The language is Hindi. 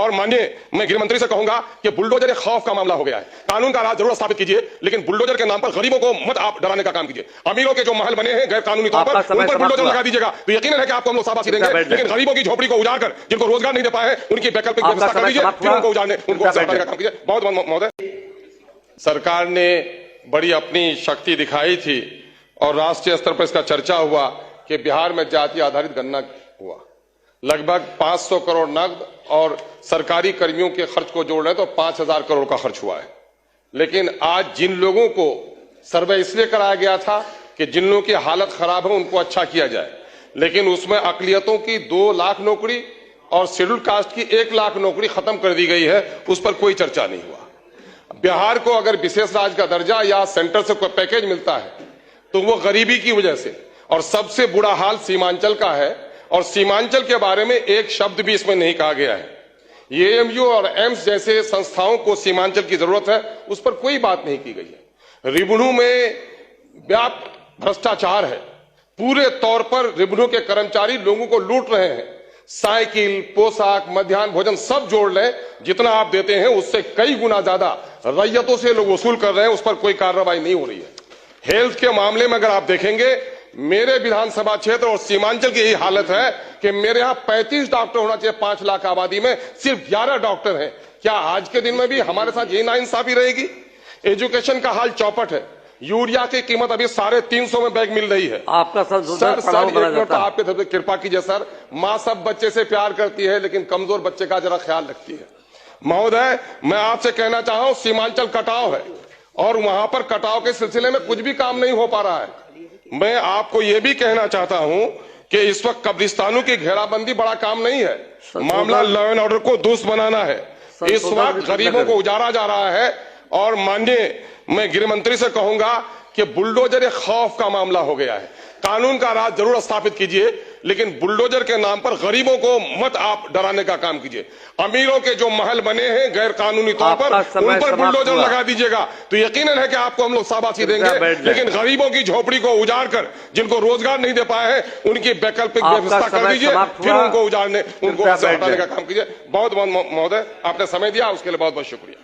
और माननीय मैं गृह मंत्री से कहूंगा कि बुलडोजर एक खौफ का मामला हो गया है। कानून का राज जरूर स्थापित कीजिए, लेकिन बुलडोजर के नाम पर गरीबों को मत आप डराने का काम कीजिए। अमीरों के जो महल बने हैं गैर कानूनी तौर पर, उन पर बुलडोजर लगा दीजिएगा तो यकीनन है कि आपको हम लोग शाबाशी देंगे, लेकिन गरीबों की झोपड़ी को उजाड़ कर जिनको रोजगार नहीं दे पाए हैं उनकी वैकल्पिक व्यवस्था कर दीजिए, फिर उनको उजाड़ने उनको हटाने का काम कीजिए। बहुत बहुत महोदय, सरकार ने बड़ी अपनी शक्ति दिखाई थी और राष्ट्रीय स्तर पर इसका चर्चा हुआ कि बिहार में जाति आधारित गणना हुआ। लगभग 500 करोड़ नकद और सरकारी कर्मियों के खर्च को जोड़ रहे तो 5000 करोड़ का खर्च हुआ है। लेकिन आज जिन लोगों को सर्वे इसलिए कराया गया था कि जिन लोगों की हालत खराब है उनको अच्छा किया जाए, लेकिन उसमें अकलियतों की 2 लाख नौकरी और शेड्यूल कास्ट की 1 लाख नौकरी खत्म कर दी गई है, उस पर कोई चर्चा नहीं हुआ। बिहार को अगर विशेष राज्य का दर्जा या सेंटर से कोई पैकेज मिलता है तो वो गरीबी की वजह से, और सबसे बुरा हाल सीमांचल का है, और सीमांचल के बारे में एक शब्द भी इसमें नहीं कहा गया है। एएमयू और एम्स जैसे संस्थाओं को सीमांचल की जरूरत है, उस पर कोई बात नहीं की गई है। रिबनू में व्यापक भ्रष्टाचार है, पूरे तौर पर रिबनू के कर्मचारी लोगों को लूट रहे हैं। साइकिल, पोशाक, मध्याह्न भोजन सब जोड़ लें, जितना आप देते हैं उससे कई गुना ज्यादा रैयतों से लोग वसूल कर रहे हैं, उस पर कोई कार्रवाई नहीं हो रही है। हेल्थ के मामले में अगर आप देखेंगे, मेरे विधानसभा क्षेत्र और सीमांचल की यही हालत है कि मेरे यहां 35 डॉक्टर होना चाहिए 5 लाख आबादी में, सिर्फ 11 डॉक्टर हैं। क्या आज के दिन में भी हमारे साथ यही नाइंसाफी रहेगी? एजुकेशन का हाल चौपट है। यूरिया की कीमत अभी 350 में बैग मिल रही है। आपका सर एक मिनट आपके तरफ से कृपा कीजिए सर। माँ सब बच्चे से प्यार करती है, लेकिन कमजोर बच्चे का जरा ख्याल रखती है। महोदय, मैं आपसे कहना चाह रहा हूं, सीमांचल कटाव है और वहां पर कटाव के सिलसिले में कुछ भी काम नहीं हो पा रहा है। मैं आपको यह भी कहना चाहता हूं कि इस वक्त कब्रिस्तानों की घेराबंदी बड़ा काम नहीं है, मामला लॉ एंड ऑर्डर को दुरुस्त बनाना है। इस वक्त गरीबों को उजाड़ा जा रहा है, और माननीय मैं गृह मंत्री से कहूंगा कि बुलडोजर एक खौफ का मामला हो गया है। कानून का राज जरूर स्थापित कीजिए, लेकिन बुलडोजर के नाम पर गरीबों को मत आप डराने का काम कीजिए। अमीरों के जो महल बने हैं गैर कानूनी तौर पर, उन पर बुलडोजर लगा दीजिएगा तो यकीनन है कि आपको हम लोग शाबाशी देंगे, लेकिन गरीबों की झोपड़ी को उजाड़ कर जिनको रोजगार नहीं दे पाए हैं उनकी वैकल्पिक व्यवस्था कर दीजिए, फिर उनको उजाड़ने उनको हटाने का काम कीजिए। बहुत बहुत महोदय, आपने समय दिया उसके लिए बहुत बहुत शुक्रिया।